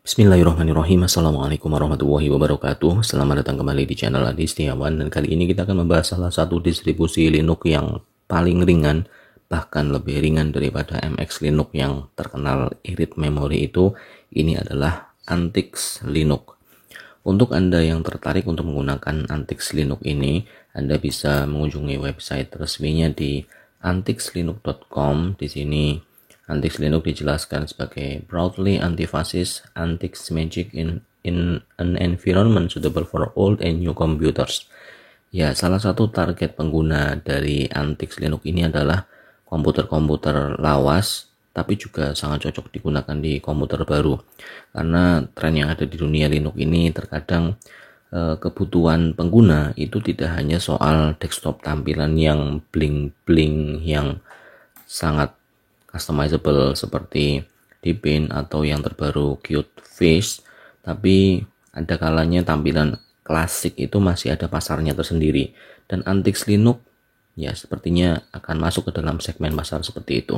Bismillahirrahmanirrahim. Assalamualaikum warahmatullahi wabarakatuh. Selamat datang kembali di channel Adi Setiawan. Dan kali ini kita akan membahas salah satu distribusi Linux yang paling ringan, bahkan lebih ringan daripada MX Linux yang terkenal irit memori itu. Ini adalah Antix Linux. Untuk Anda yang tertarik untuk menggunakan Antix Linux ini, Anda bisa mengunjungi website resminya di antixlinux.com. Di sini Antix Linux dijelaskan sebagai broadly antifasis Antix magic in an environment suitable for old and new computers. Ya, salah satu target pengguna dari Antix Linux ini adalah komputer-komputer lawas, tapi juga sangat cocok digunakan di komputer baru. Karena tren yang ada di dunia Linux ini terkadang kebutuhan pengguna itu tidak hanya soal desktop tampilan yang bling-bling, yang sangat customizable seperti Deepin atau yang terbaru Qt Face, tapi ada kalanya tampilan klasik itu masih ada pasarnya tersendiri, dan Antix Linux ya sepertinya akan masuk ke dalam segmen pasar seperti itu.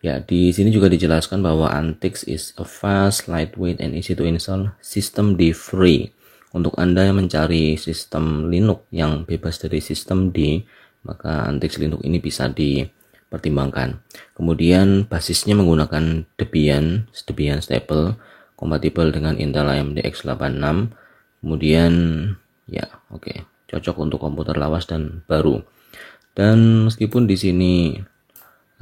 Ya, di sini juga dijelaskan bahwa Antix is a fast, lightweight, and easy to install system D free. Untuk Anda yang mencari sistem Linux yang bebas dari sistem D, maka Antix Linux ini bisa dipertimbangkan. Kemudian basisnya menggunakan Debian stable, kompatibel dengan Intel AMD x86. Kemudian ya cocok untuk komputer lawas dan baru. Dan meskipun di sini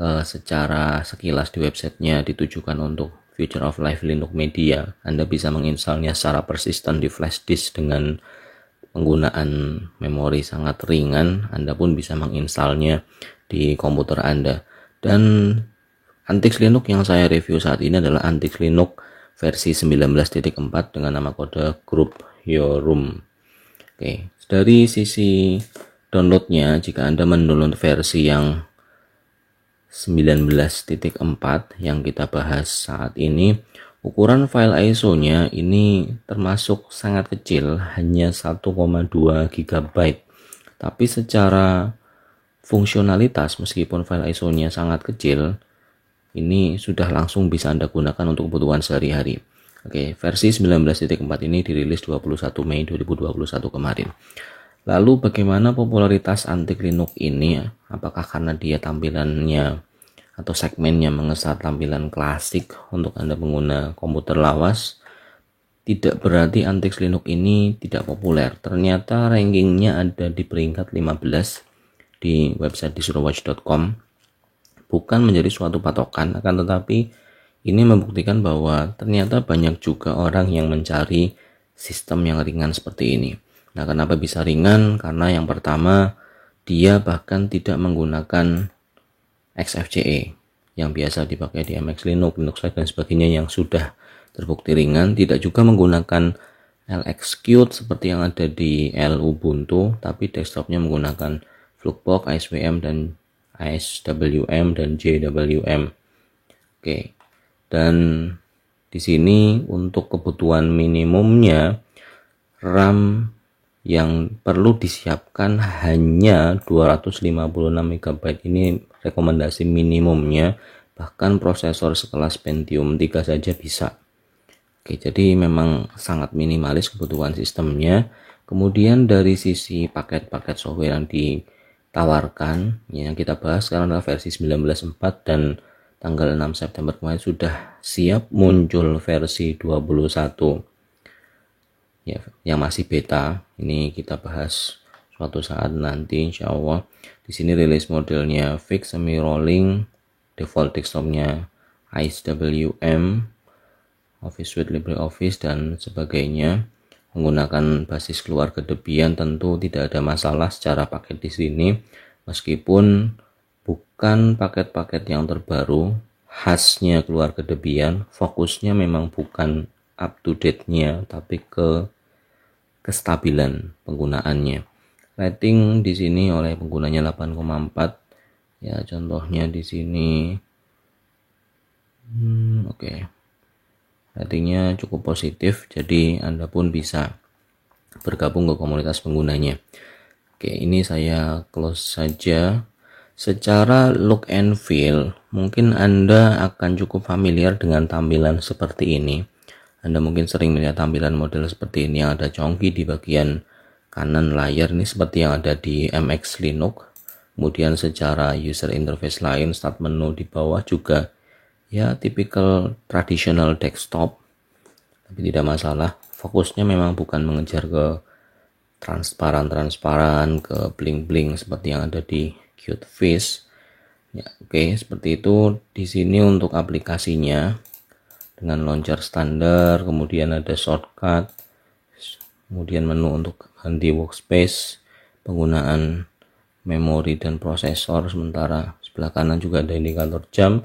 secara sekilas di websitenya ditujukan untuk Future of Life Linux Media, Anda bisa menginstalnya secara persisten di flash disk dengan penggunaan memori sangat ringan. Anda pun bisa menginstalnya di komputer Anda. Dan Antix Linux yang saya review saat ini adalah Antix Linux versi 19.4 dengan nama kode Group Your Room. Dari sisi downloadnya, jika Anda mendownload versi yang 19.4 yang kita bahas saat ini, ukuran file ISO-nya ini termasuk sangat kecil, hanya 1,2 GB. Tapi secara fungsionalitas, meskipun file ISO-nya sangat kecil, ini sudah langsung bisa Anda gunakan untuk kebutuhan sehari-hari. Versi 19.4 ini dirilis 21 Mei 2021 kemarin. Lalu bagaimana popularitas Antix Linux ini? Apakah karena dia tampilannya atau segmennya mengesat tampilan klasik untuk Anda pengguna komputer lawas? Tidak berarti Antix Linux ini tidak populer. Ternyata rankingnya ada di peringkat 15 di website disuruhwatch.com. Bukan menjadi suatu patokan, akan tetapi ini membuktikan bahwa ternyata banyak juga orang yang mencari sistem yang ringan seperti ini. Nah, kenapa bisa ringan? Karena yang pertama, dia bahkan tidak menggunakan XFCE yang biasa dipakai di MX Linux, Linux Lite dan sebagainya yang sudah terbukti ringan. Tidak juga menggunakan LXQt seperti yang ada di Ubuntu, tapi desktopnya menggunakan Flugbox, ISWM dan ISWM dan JWM. Dan di sini untuk kebutuhan minimumnya RAM yang perlu disiapkan hanya 256 MB. Ini rekomendasi minimumnya, bahkan prosesor sekelas Pentium 3 saja bisa. Jadi memang sangat minimalis kebutuhan sistemnya. Kemudian dari sisi paket-paket software yang ditawarkan, yang kita bahas sekarang adalah versi 19.4, dan tanggal 6 September kemarin sudah siap muncul versi 21 ya, yang masih beta. Ini kita bahas suatu saat nanti insya Allah. Di sini rilis modelnya fix, semi rolling, default desktopnya ISWM, Office Suite, LibreOffice dan sebagainya. Menggunakan basis keluarga Debian, tentu tidak ada masalah secara paket di sini. Meskipun bukan paket-paket yang terbaru khasnya keluarga Debian, fokusnya memang bukan up to date-nya, tapi ke kestabilan penggunaannya. Rating di sini oleh penggunanya 8,4. Ya, contohnya di sini. Ratingnya cukup positif, jadi Anda pun bisa bergabung ke komunitas penggunanya. Ini saya close saja. Secara look and feel, mungkin Anda akan cukup familiar dengan tampilan seperti ini. Anda mungkin sering melihat tampilan model seperti ini yang ada congki di bagian kanan layar, ini seperti yang ada di MX Linux. Kemudian secara user interface lain, start menu di bawah juga ya tipikal tradisional desktop, tapi tidak masalah. Fokusnya memang bukan mengejar ke transparan ke bling-bling seperti yang ada di Qt Face. Ya, oke, seperti itu. Di sini untuk aplikasinya dengan launcher standar, kemudian ada shortcut, kemudian menu untuk ganti workspace, penggunaan memori dan prosesor, sementara sebelah kanan juga ada indikator jam.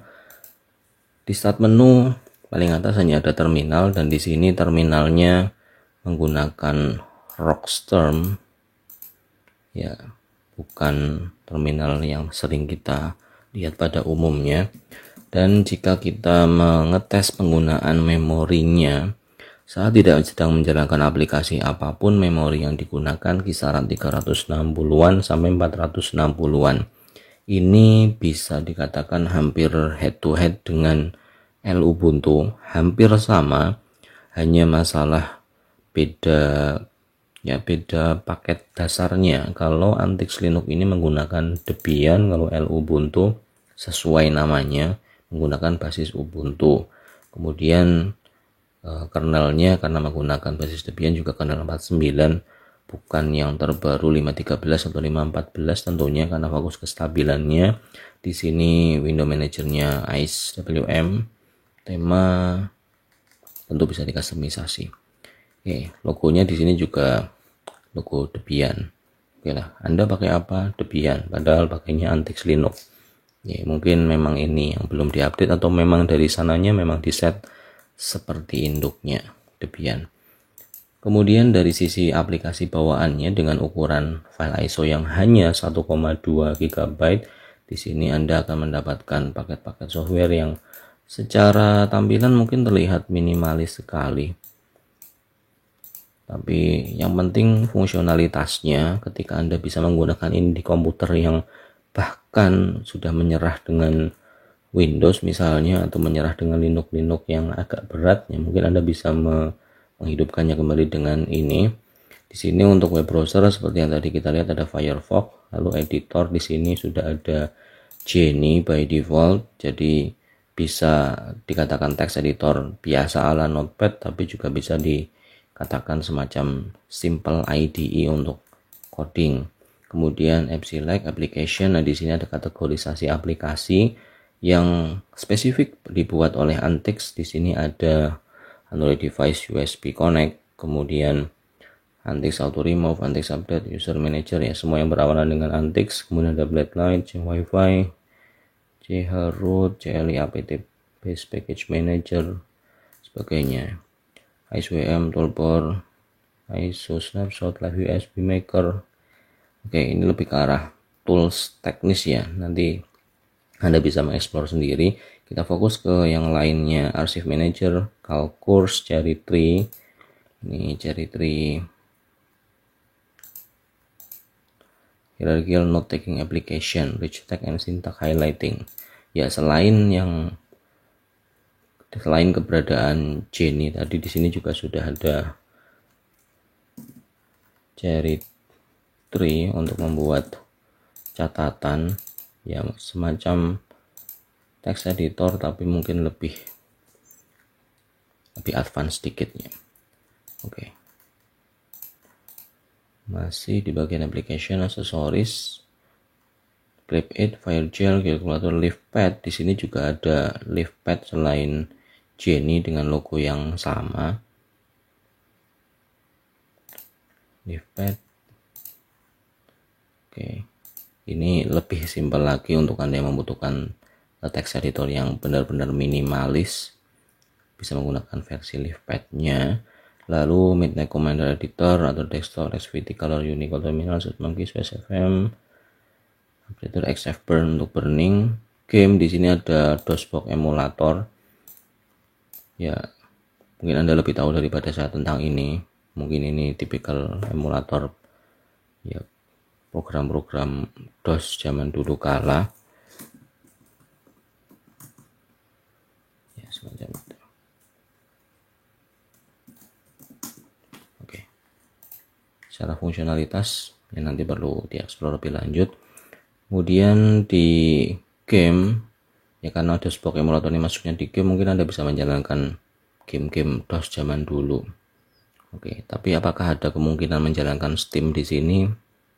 Di start menu paling atas hanya ada terminal, dan di sini terminalnya menggunakan Rocksterm, ya, bukan terminal yang sering kita lihat pada umumnya. Dan jika kita mengetes penggunaan memorinya, saat tidak sedang menjalankan aplikasi apapun, memori yang digunakan kisaran 360-an sampai 460-an. Ini bisa dikatakan hampir head to head dengan Ubuntu, hampir sama, hanya masalah beda paket dasarnya. Kalau Antix Linux ini menggunakan Debian, kalau Ubuntu sesuai namanya menggunakan basis Ubuntu. Kemudian kernelnya karena menggunakan basis Debian juga kernel 49, bukan yang terbaru 5.13 atau 5.14 tentunya, karena fokus kestabilannya. Di sini window manajernya ICE WM, tema tentu bisa dikustomisasi. Oke, logonya di sini juga logo Debian. Oke lah, Anda pakai apa? Debian, padahal pakainya Antix Linux. Ya, mungkin memang ini yang belum diupdate, atau memang dari sananya memang di set seperti induknya Debian. Kemudian dari sisi aplikasi bawaannya dengan ukuran file ISO yang hanya 1,2 GB, di sini Anda akan mendapatkan paket-paket software yang secara tampilan mungkin terlihat minimalis sekali. Tapi yang penting fungsionalitasnya, ketika Anda bisa menggunakan ini di komputer yang bahkan sudah menyerah dengan Windows misalnya, atau menyerah dengan Linux yang agak berat, ya mungkin Anda bisa menghidupkannya kembali dengan ini. Di sini untuk web browser seperti yang tadi kita lihat ada Firefox, lalu editor di sini sudah ada Geany by default, jadi bisa dikatakan text editor biasa ala Notepad, tapi juga bisa dikatakan semacam simple IDE untuk coding. Kemudian AppSelect application, nah di sini ada kategorisasi aplikasi yang spesifik dibuat oleh Antix. Di sini ada Android device USB connect, kemudian Antix auto remove, Antix update, user manager, ya semua yang berawalan dengan Antix. Kemudian ada Blacklight, Wi-Fi, chroot, CLI apt base package manager, sebagainya, ISWM toolbar, ISO snapshot, live USB maker. Oke, ini lebih ke arah tools teknis ya, nanti Anda bisa mengeksplor sendiri. Kita fokus ke yang lainnya, Archive Manager, Calcourse, Cherry Tree. Ini Cherry Tree, Hierarchical Note Taking Application, Rich Text and Syntax Highlighting. Ya, selain keberadaan Geany tadi, di sini juga sudah ada Cherry Tree untuk membuat catatan, ya semacam text editor tapi mungkin lebih advance sedikit ya. Oke. Masih di bagian application accessories, Clip8, Firegel, calculator, LivePad. Di sini juga ada LivePad selain Geany dengan logo yang sama. LivePad. Oke. Ini lebih simpel lagi untuk Anda yang membutuhkan text editor yang benar-benar minimalis, bisa menggunakan versi LivePad-nya. Lalu Midnight Commander Editor atau Desktop SVT Color Unicode Terminal, Monkey, SFM, Operator XF Burn untuk burning. Game di sini ada DOSBox emulator. Ya, mungkin Anda lebih tahu daripada saya tentang ini. Mungkin ini tipikal emulator ya, program-program DOS zaman dulu kala. Ya, semacam itu. secara fungsionalitas yang nanti perlu dieksplor lebih lanjut. Kemudian di game ya, karena ada Xbox emulator ini masuknya di game, mungkin Anda bisa menjalankan game-game DOS zaman dulu. Oke, tapi apakah ada kemungkinan menjalankan Steam di sini?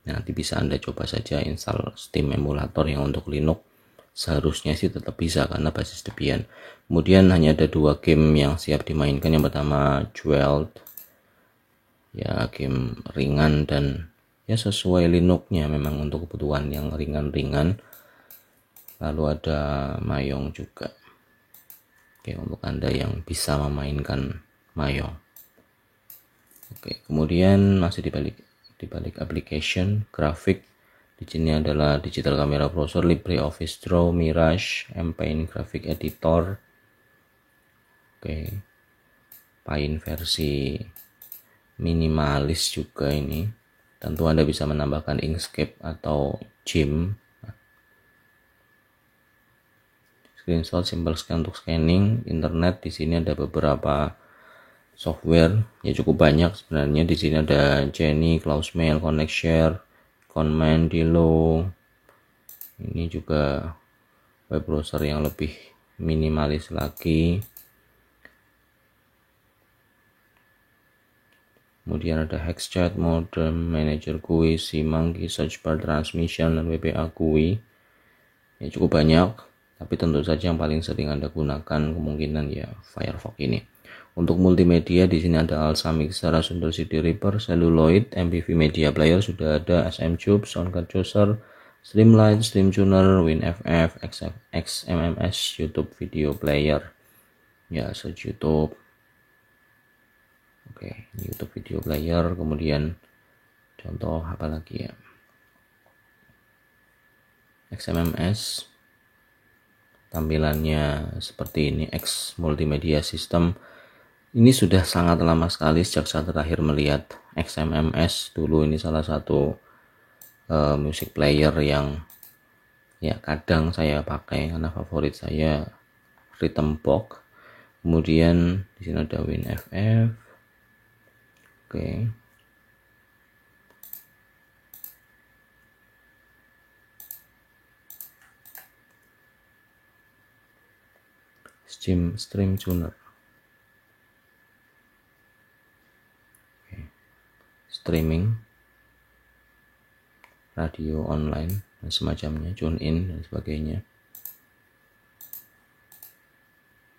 Nah, nanti bisa Anda coba saja install Steam emulator yang untuk Linux. Seharusnya sih tetap bisa karena basis Debian. Kemudian hanya ada 2 game yang siap dimainkan. Yang pertama Jeweled, ya game ringan dan ya sesuai Linux-nya, memang untuk kebutuhan yang ringan-ringan. Lalu ada Mayong juga. Oke, untuk Anda yang bisa memainkan Mayong. Oke, kemudian masih di balik application grafik, di sini adalah digital camera browser, LibreOffice Draw, Mirage, Paint graphic editor. Oke, Paint versi minimalis juga ini. Tentu Anda bisa menambahkan Inkscape atau GIMP. Screenshot, simple scan untuk scanning. Internet, di sini ada beberapa software, ya cukup banyak sebenarnya. Di sini ada Jenny, Cloudmail, ConnectShare, Conmandilo. Ini juga web browser yang lebih minimalis lagi. Kemudian ada HexChat, Modem, Manager GUI, SeaMonkey, Search Bar Transmission, dan WPA GUI. Ya cukup banyak, tapi tentu saja yang paling sering Anda gunakan kemungkinan ya Firefox ini. Untuk multimedia, di sini ada Alsa Mixer, Asunder CD Reaper, Celluloid, MPV Media Player sudah ada, SMTube, Soundcard Chooser, Streamlight, StreamTuner, WinFF, XMMS, YouTube Video Player. Ya, search YouTube. Oke, YouTube Video Player. Kemudian contoh apa lagi ya? XMMS. Tampilannya seperti ini, X Multimedia System. Ini sudah sangat lama sekali sejak saya terakhir melihat XMMS. Dulu ini salah satu music player yang ya kadang saya pakai karena favorit saya Rhythmbox. Kemudian di sini ada WinFF. Oke. StreamTuner. Streaming, radio online dan semacamnya, tune in dan sebagainya.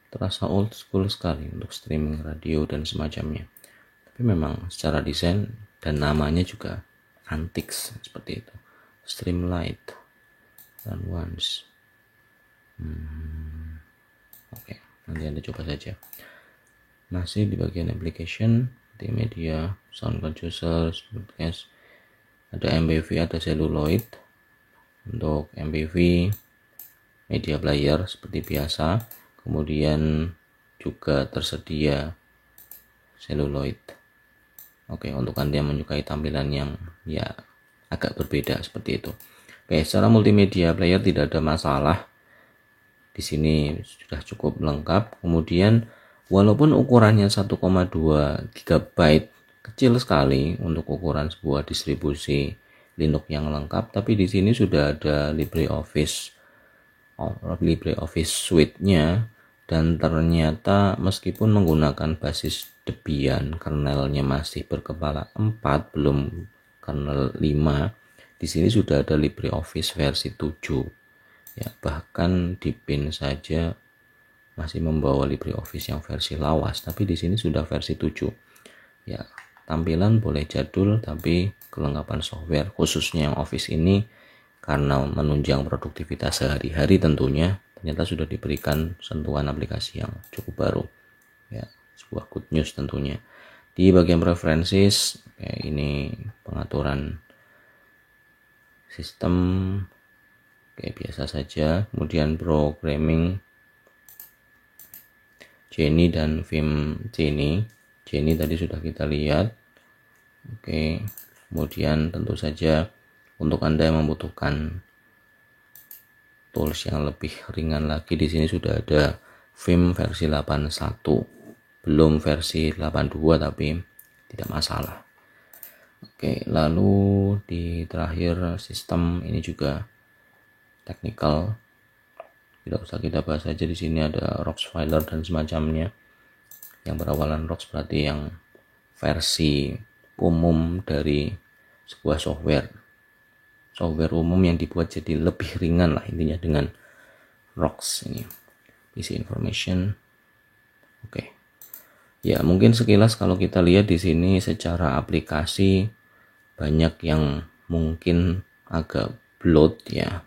Terasa old school sekali untuk streaming radio dan semacamnya, tapi memang secara desain dan namanya juga antik seperti itu. Streamlight dan Once. Oke, nanti Anda coba saja. Masih di bagian application, di media, Soundcard Chooser, podcast, ada MPV, ada Celluloid. Untuk MPV media player seperti biasa, kemudian juga tersedia Celluloid. Oke, untuk Anda yang menyukai tampilan yang ya agak berbeda seperti itu. Oke, secara multimedia player tidak ada masalah. Di sini sudah cukup lengkap. Kemudian walaupun ukurannya 1,2 GB, kecil sekali untuk ukuran sebuah distribusi Linux yang lengkap, tapi di sini sudah ada LibreOffice Suite-nya, dan ternyata meskipun menggunakan basis Debian, kernelnya masih berkepala 4, belum kernel 5, di sini sudah ada LibreOffice versi 7. Ya, bahkan di pin saja masih membawa LibreOffice yang versi lawas, tapi di sini sudah versi 7. Ya, tampilan boleh jadul, tapi kelengkapan software khususnya yang Office ini karena menunjang produktivitas sehari-hari tentunya, ternyata sudah diberikan sentuhan aplikasi yang cukup baru. Ya, sebuah good news tentunya. Di bagian preferences, ini pengaturan sistem kayak biasa saja. Kemudian programming, Jenny dan Vim Jenny tadi sudah kita lihat. Oke, kemudian tentu saja untuk Anda yang membutuhkan tools yang lebih ringan lagi, di sini sudah ada Vim versi 81, belum versi 82, tapi tidak masalah. Oke, lalu di terakhir sistem ini juga technical, tidak usah kita bahas aja. Di sini ada Roxfiler dan semacamnya. Yang berawalan Rox berarti yang versi umum dari sebuah software umum yang dibuat jadi lebih ringan lah intinya dengan Rox ini. PC information. Oke. Ya, mungkin sekilas kalau kita lihat di sini secara aplikasi banyak yang mungkin agak bloat ya.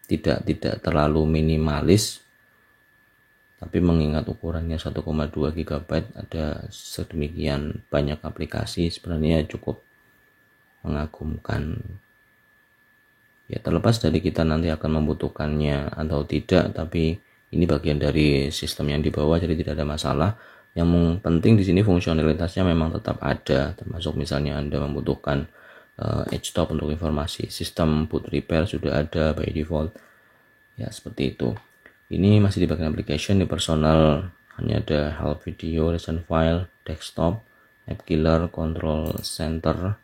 Tidak terlalu minimalis. Tapi mengingat ukurannya 1,2 GB, ada sedemikian banyak aplikasi, sebenarnya cukup mengagumkan. Ya, terlepas dari kita nanti akan membutuhkannya atau tidak, tapi ini bagian dari sistem yang dibawa, jadi tidak ada masalah. Yang penting di sini fungsionalitasnya memang tetap ada, termasuk misalnya Anda membutuhkan HTOP untuk informasi, sistem boot repair sudah ada by default. Ya, seperti itu. Ini masih di bagian application. Di personal hanya ada help video, recent file, desktop, app killer, control center.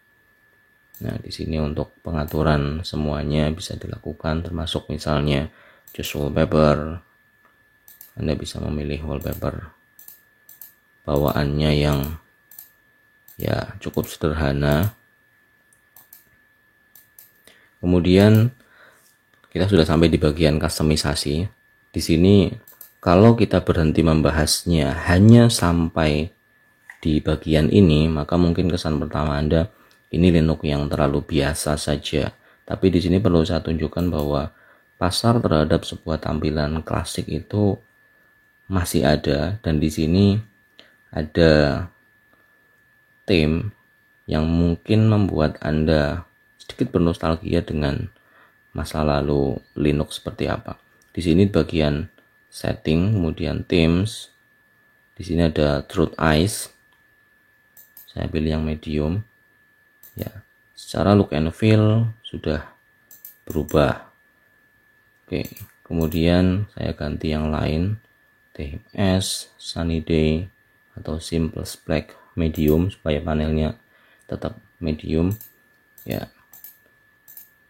Nah, di sini untuk pengaturan semuanya bisa dilakukan, termasuk misalnya choose wallpaper. Anda bisa memilih wallpaper bawaannya yang ya cukup sederhana. Kemudian kita sudah sampai di bagian customisasi. Di sini kalau kita berhenti membahasnya hanya sampai di bagian ini, maka mungkin kesan pertama Anda ini Linux yang terlalu biasa saja. Tapi di sini perlu saya tunjukkan bahwa pasar terhadap sebuah tampilan klasik itu masih ada, dan di sini ada theme yang mungkin membuat Anda sedikit bernostalgia dengan masa lalu Linux seperti apa. Di sini bagian setting, kemudian themes. Di sini ada Truth Eyes. Saya pilih yang medium. Ya, secara look and feel sudah berubah. Oke, kemudian saya ganti yang lain. TMS, Sunny Day, atau Simple Black medium supaya panelnya tetap medium. Ya,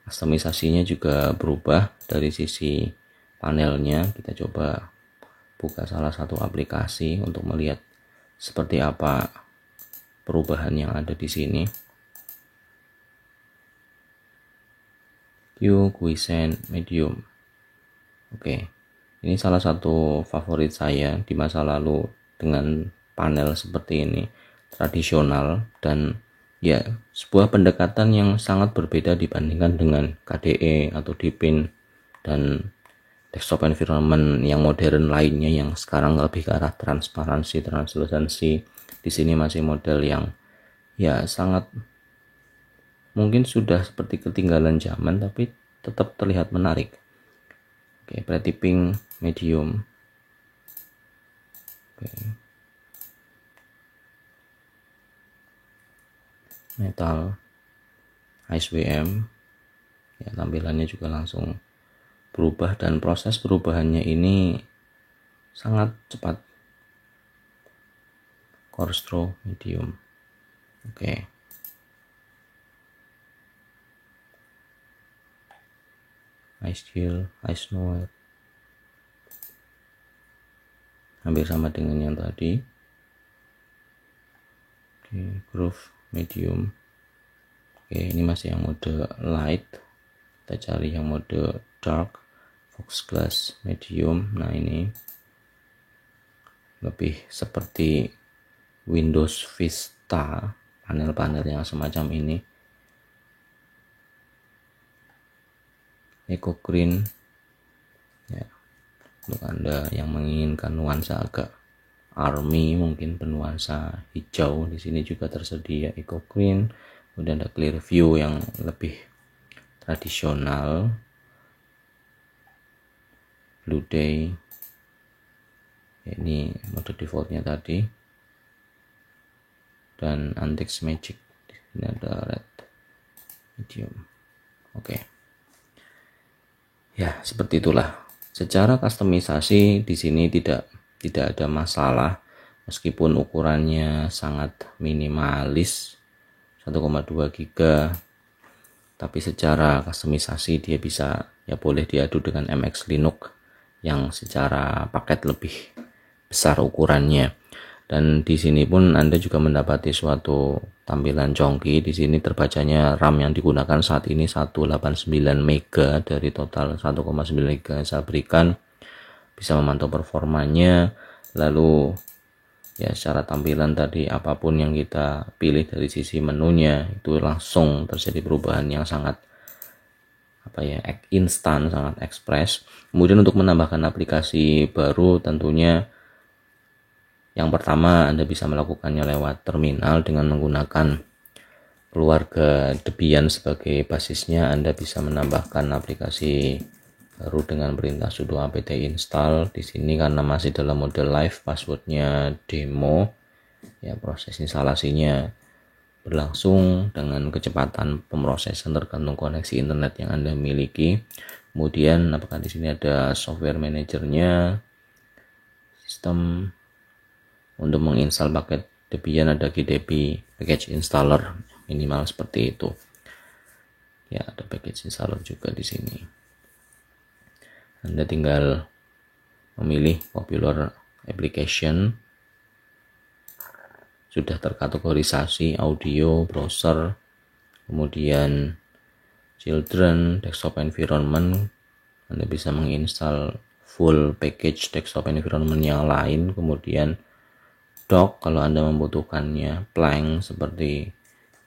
customisasinya juga berubah dari sisi panelnya. Kita coba buka salah satu aplikasi untuk melihat seperti apa perubahan yang ada di sini. Quiescent medium. Oke, ini salah satu favorit saya di masa lalu dengan panel seperti ini, tradisional, dan ya sebuah pendekatan yang sangat berbeda dibandingkan dengan KDE atau Deepin dan desktop environment yang modern lainnya yang sekarang lebih ke arah transparansi, translucensi. Di sini masih model yang ya sangat mungkin sudah seperti ketinggalan zaman, tapi tetap terlihat menarik. Oke, Pretty Pink medium. Oke. Metal ISWM. Ya, tampilannya juga langsung berubah, dan proses perubahannya ini sangat cepat. Corstro medium. Oke. Ice Chill, Ice Noir. Hampir sama dengan yang tadi. Oke, Groove medium. Oke, ini masih yang mode light. Kita cari yang mode dark. Fox Glass medium. Nah, ini lebih seperti Windows Vista, panel-panel yang semacam ini. Eco Green, ya, untuk Anda yang menginginkan nuansa agak army, mungkin bernuansa hijau, di sini juga tersedia Eco Green. Kemudian ada Clear View yang lebih tradisional, Blue Day, ya, ini mode defaultnya tadi, dan Antiques Magic. Ini ada red medium. Oke. Ya, seperti itulah. Secara customisasi di sini tidak ada masalah, meskipun ukurannya sangat minimalis, 1,2 GB, tapi secara kustomisasi dia bisa, ya boleh diadu dengan MX Linux yang secara paket lebih besar ukurannya. Dan di sini pun Anda juga mendapati suatu tampilan congki. Di sini terbacanya RAM yang digunakan saat ini 189 MB dari total 1,9 GB yang saya berikan. Bisa memantau performanya, lalu ya secara tampilan tadi apapun yang kita pilih dari sisi menunya itu langsung terjadi perubahan yang sangat instan, sangat ekspres. Kemudian untuk menambahkan aplikasi baru, tentunya yang pertama Anda bisa melakukannya lewat terminal dengan menggunakan keluarga Debian sebagai basisnya. Anda bisa menambahkan aplikasi baru dengan perintah sudo apt install. Di sini karena masih dalam mode live, passwordnya demo, ya proses instalasinya berlangsung dengan kecepatan pemrosesan tergantung koneksi internet yang Anda miliki. Kemudian apakah di sini ada software manajernya, sistem. Untuk menginstal paket Debian ada GDB package installer, minimal seperti itu. Ya, ada package installer juga di sini. Anda tinggal memilih popular application, sudah terkategorisasi audio, browser, kemudian children, desktop environment. Anda bisa menginstal full package desktop environment yang lain, kemudian dock kalau Anda membutuhkannya, Plank seperti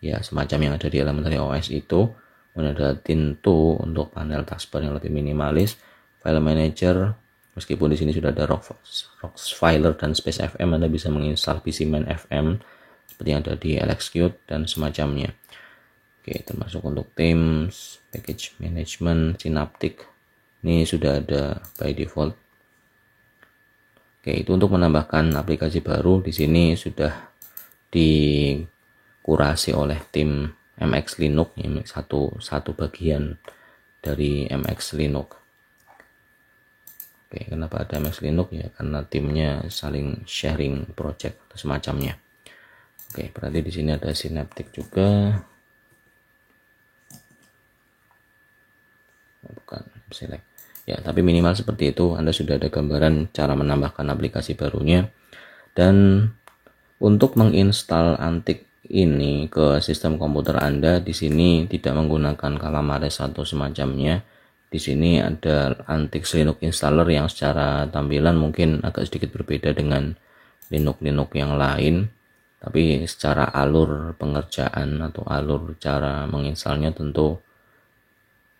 ya semacam yang ada di elementary OS itu. Kemudian ada Tinto untuk panel taskbar yang lebih minimalis, file manager, meskipun di sini sudah ada Roxfiler dan Space FM, Anda bisa menginstal PCman FM seperti yang ada di LXQt dan semacamnya. Oke, termasuk untuk Teams, package management, Synaptic, ini sudah ada by default. Oke, itu untuk menambahkan aplikasi baru. Di sini sudah dikurasi oleh tim MX Linux, satu bagian dari MX Linux. Oke, kenapa ada MX Linux? Ya karena timnya saling sharing project atau semacamnya. Oke, berarti di sini ada Synaptic juga. Bukan select. Ya, tapi minimal seperti itu. Anda sudah ada gambaran cara menambahkan aplikasi barunya. Dan untuk menginstal Antik ini ke sistem komputer Anda, di sini tidak menggunakan Calamares atau semacamnya. Di sini ada Antix Linux installer yang secara tampilan mungkin agak sedikit berbeda dengan Linux yang lain. Tapi secara alur pengerjaan atau alur cara menginstalnya tentu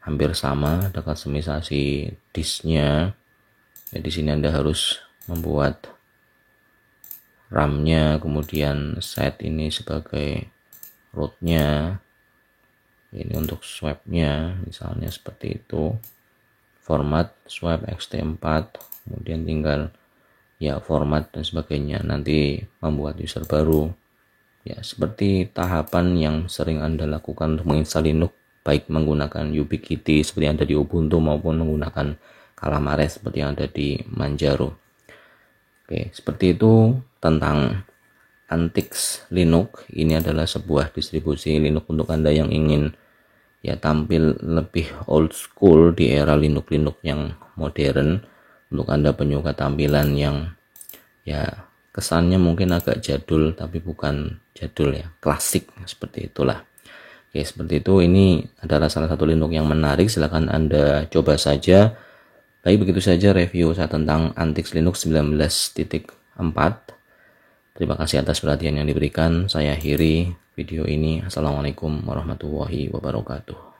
hampir sama. Ada kustomisasi disknya. Ya, di sini Anda harus membuat RAM-nya, kemudian set ini sebagai root-nya. Ini untuk swap-nya, misalnya seperti itu. Format swap ext4, kemudian tinggal ya format dan sebagainya. Nanti membuat user baru. Ya, seperti tahapan yang sering Anda lakukan untuk menginstal Linux, baik menggunakan Ubiquiti seperti yang ada di Ubuntu maupun menggunakan Calamares seperti yang ada di Manjaro. Oke, seperti itu tentang Antix Linux. Ini adalah sebuah distribusi Linux untuk Anda yang ingin ya tampil lebih old school di era Linux yang modern. Untuk Anda penyuka tampilan yang ya kesannya mungkin agak jadul, tapi bukan jadul ya, klasik seperti itulah. Oke, seperti itu. Ini adalah salah satu Linux yang menarik. Silahkan Anda coba saja. Baik, begitu saja review saya tentang Antix Linux 19.4. Terima kasih atas perhatian yang diberikan. Saya akhiri video ini. Assalamualaikum warahmatullahi wabarakatuh.